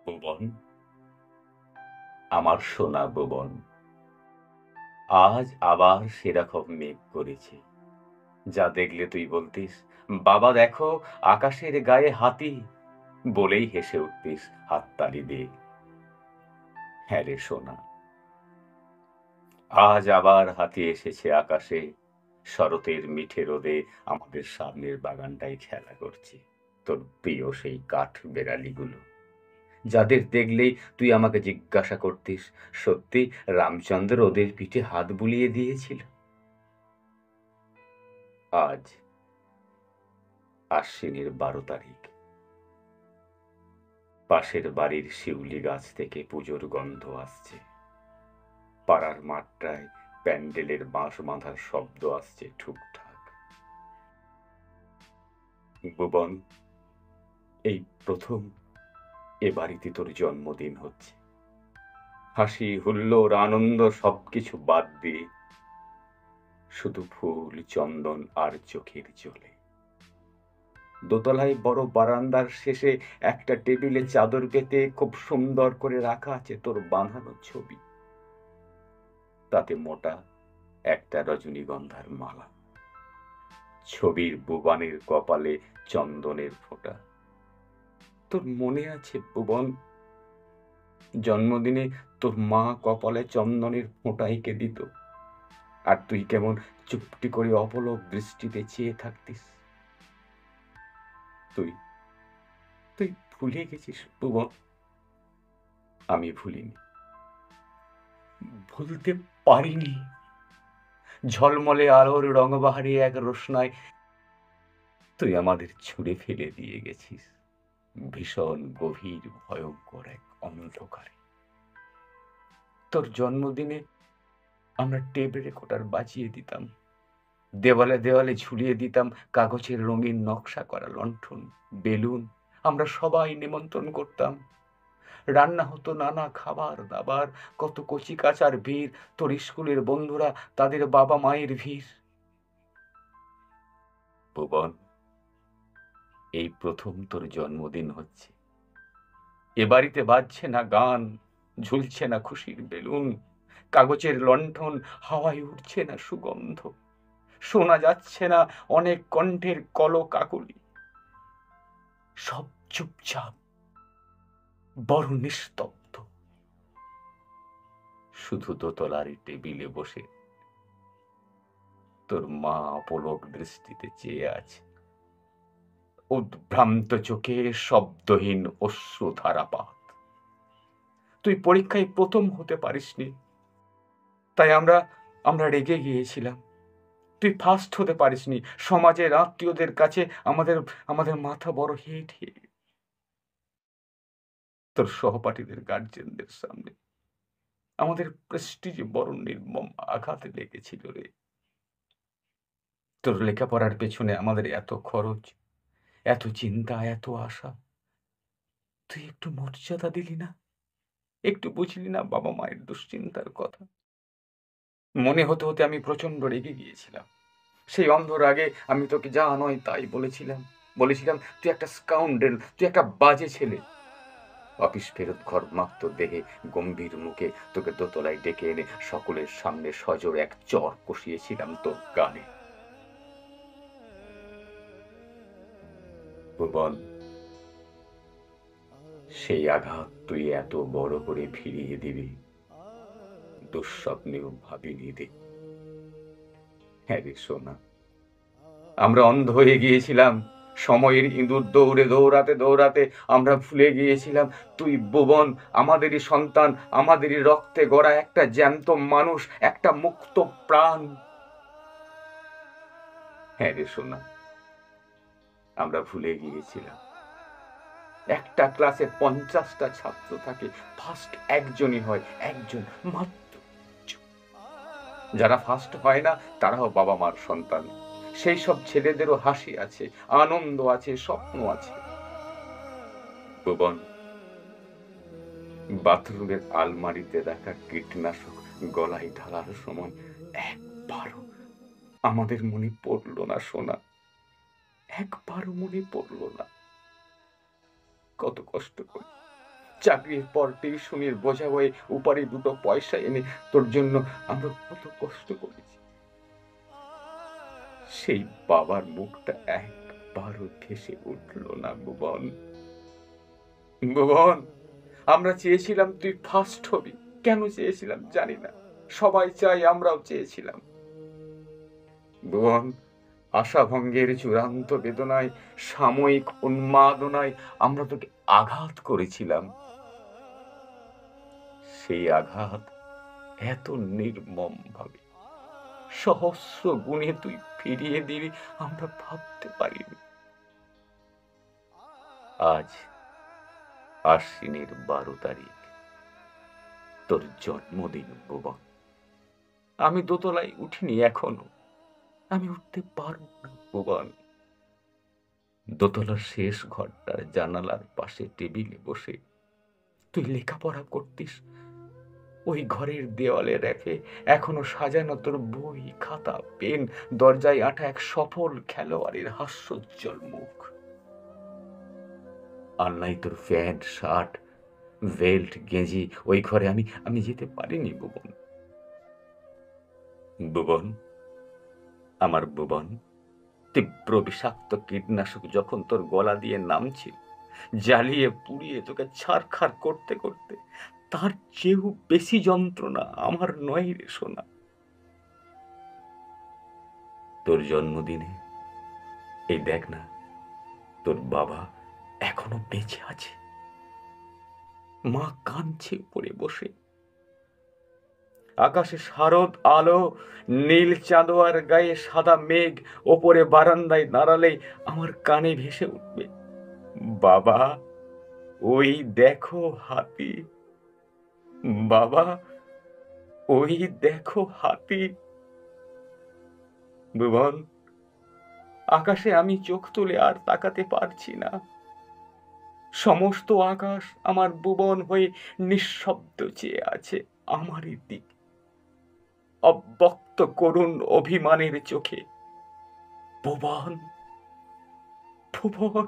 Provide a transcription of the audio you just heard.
ভুবন, আমার সোনা ভুবন, আজ আবার সেরকম মেঘ করেছে। যা দেখলে তুই বলতিস, বাবা দেখো আকাশের গায়ে হাতি, বলেই হেসে উঠতিস হাততালি দিয়ে। হ্যাঁ রে সোনা, আজ আবার হাতি এসেছে আকাশে। শরতের মিঠে রোদে আমাদের সামনের বাগানটায় খেলা করছে তোর প্রিয় সেই কাঠ বেড়ালিগুলো, যাদের দেখলেই তুই আমাকে জিজ্ঞাসা করতিস, সত্যি রামচন্দ্র ওদের পিঠে হাত বুলিয়ে দিয়েছিল? আজ আশ্বিনের 12 তারিখ। পাশের বাড়ির শিউলি গাছ থেকে পুজোর গন্ধ আসছে। পাড়ার মাঠটায় প্যান্ডেলের বাঁশ বাঁধার শব্দ আসছে ঠুকঠাক। ভুবন, এই প্রথম এ বাড়িতে তোর জন্মদিন হচ্ছে। হাসি হুল্লোড় আনন্দ সবকিছু বাদ দিয়ে শুধু ফুল, চন্দন আর চোখের জলে। দোতলায় বড় বারান্দার শেষে একটা টেবিলে চাদর পেতে খুব সুন্দর করে রাখা আছে তোর বাঁধানো ছবি। তাতে মোটা একটা রজনীগন্ধার মালা, ছবির ভুবনের কপালে চন্দনের ফোঁটা। তোর মনে আছে ভুবন, জন্মদিনে তোর মা কপালে চন্দনের ফোঁটা এঁকে দিত, আর তুই কেমন চুপটি করে অপলক দৃষ্টিতে চেয়ে থাকতিস? তুই তুই ভুলে গেছিস ভুবন? আমি ভুলিনি, ভুলতে পারিনি। ঝলমলে আলোর রঙবাহারি এক রোশনায় তুই আমাদের ছুঁড়ে ফেলে দিয়ে গেছিস ভীষণ গভীর ভয়ঙ্কর এক অন্ধকারে। তোর জন্মদিনে আমরা টেপ রেকর্ডার বাজিয়ে দিতাম, দেওয়ালে দেওয়ালে ঝুলিয়ে দিতাম কাগজের রঙিন নকশা করা লণ্ঠন, বেলুন। আমরা সবাই নিমন্ত্রণ করতাম। রান্না হতো নানা খাবার দাবার, কত কচি কাচার ভিড়, তোর স্কুলের বন্ধুরা, তাদের বাবা মায়ের ভিড়। ভুবন, এই প্রথম তোর জন্মদিন হচ্ছে। এ বাড়িতে বাজছে না গান, ঝুলছে না খুশির বেলুন, কাগজের লণ্ঠন, হাওয়ায় উঠছে না সুগন্ধ, শোনা যাচ্ছে না অনেক কণ্ঠের কলকাকলি। সব চুপচাপ, বড় নিস্তব্ধ। শুধু দোতলার টেবিলে বসে তোর মা অপলক দৃষ্টিতে চেয়ে আছে, উদ্ভ্রান্ত চোখে শব্দহীন অশ্রু ধারাপাত। তুই পরীক্ষায় প্রথম হতে পারিসনি, তাই আমরা আমরা রেগে গিয়েছিলাম। তুই ফার্স্ট হতে পারিসনি, সমাজের আত্মীয়দের কাছে আমাদের আমাদের মাথা বড় হেঁটে, তোর সহপাঠীদের গার্জেনদের সামনে আমাদের প্রেস্টিজে বড় নির্মম আঘাত লেগেছিল রে। তোর লেখাপড়ার পেছনে আমাদের এত খরচ, এত চিন্তা, এত আশা, তুই একটু মর্যাদা দিলি না, একটু বুঝলি না বাবা মায়ের দুশ্চিন্তার কথা। মনে হতে হতে আমি প্রচন্ড রেগে গিয়েছিলাম। সেই অন্ধ রাগে আমি তোকে যা নয় তাই বলেছিলাম। বলেছিলাম তুই একটা স্কাউন্ডেল, তুই একটা বাজে ছেলে। অফিস ফেরত ঘর মাত্র দেহে গম্ভীর মুখে তোকে দোতলায় ডেকে এনে সকলের সামনে সজোর এক চর কষিয়েছিলাম তোর গানে। ভুবন, সেই আঘাত তুই এত বড় করে ফিরিয়ে দিবি দুঃস্বপ্নেও ভাবিনি রে। হ্যাঁ রে সোনা, আমরা অন্ধ হয়ে গিয়েছিলাম। সময়ের ইঁদুর দৌড়ে দৌড়াতে দৌড়াতে আমরা ভুলে গিয়েছিলাম তুই ভুবন আমাদেরই সন্তান, আমাদেরই রক্তে গড়া একটা জ্যান্ত মানুষ, একটা মুক্ত প্রাণ। হ্যাঁ রে সোনা, আমরা ভুলে গিয়েছিলাম একটা ক্লাসে 50টা ছাত্র থাকে, ফার্স্ট একজনই হয়, একজন মাত্র। যারা ফার্স্ট হয় না তারাও বাবা মার সন্তান। সেই সব ছেলেদেরও হাসি আছে, আনন্দ আছে, স্বপ্ন আছে। ভুবন, বাথরুমের আলমারিতে রাখা কীটনাশক গলায় ঢালার সময় একবারও আমাদের মনে পড়লো না সোনা, একবারও মনে পড়লো না কত কষ্ট করে চাকরির পর টিউশনির বোঝা হয়ে উপারে দুটো পয়সা এনে তোর জন্য আমরা কত কষ্ট করেছি। সেই বাবার মুখটা একবারও ভেসে উঠল না ভুবন। ভুবন, আমরা চেয়েছিলাম তুই ফার্স্ট হবি। কেন চেয়েছিলাম জানি না, সবাই চাই, আমরাও চেয়েছিলাম। ভুবন, আশাভঙ্গের চূড়ান্ত বেদনায়, সাময়িক উন্মাদনায় আমরা তোকে আঘাত করেছিলাম। সেই আঘাত এত নির্মম ভাবে সহস্র গুণে তুই ফিরিয়ে দিবি আমরা ভাবতে পারিনি। আজ আশ্বিনের 12 তারিখ, তোর জন্মদিন ভুবন। আমি দোতলায় উঠিনি এখনো, আমি উঠতে পারবো না ভুবন। দোতলার শেষ ঘরটার জানালার পাশে টেবিলে বসে তুই লেখাপড়া করতিস। ওই ঘরের দেওয়ালে রেখে এখনো সাজানো তোর বই, খাতা, পেন, দরজায় আঁটা এক সফল খেলোয়াড়ের হাস্যোজ্জ্বল মুখ। আর নাই তোর প্যান্ট, শার্ট, বেল্ট, গেঞ্জি। ওই ঘরে আমি যেতে পারিনি ভুবন। ভুবন, আমার ভুবন, তীব্র বিষাক্ত কীটনাশক যখন তোর গলা দিয়ে নামছিল, জ্বালিয়ে পুড়িয়ে তোকে ছারখার করতে করতে, তার চেয়েও বেশি যন্ত্রণা আমার নয় রে সোনা। তোর জন্মদিনে এই দেখ না, তোর বাবা এখনো বেঁচে আছে। মা কাঁদছে উপরে বসে। আকাশে শারদ আলো, নীল চাঁদোয়ার গায়ে সাদা মেঘ ওপরে বারান্দায় দাঁড়ালেই আমার কানে ভেসে উঠবে, বাবা ওই দেখো হাতি, বাবা ওই দেখো হাতি। ভুবন, আকাশে আমি চোখ তুলে আর তাকাতে পারছি না। সমস্ত আকাশ আমার ভুবন হয়ে নিঃশব্দ চেয়ে আছে আমারই দিক, অব্যক্ত করুণ অভিমানের চোখে। ভুবন, ভুবন।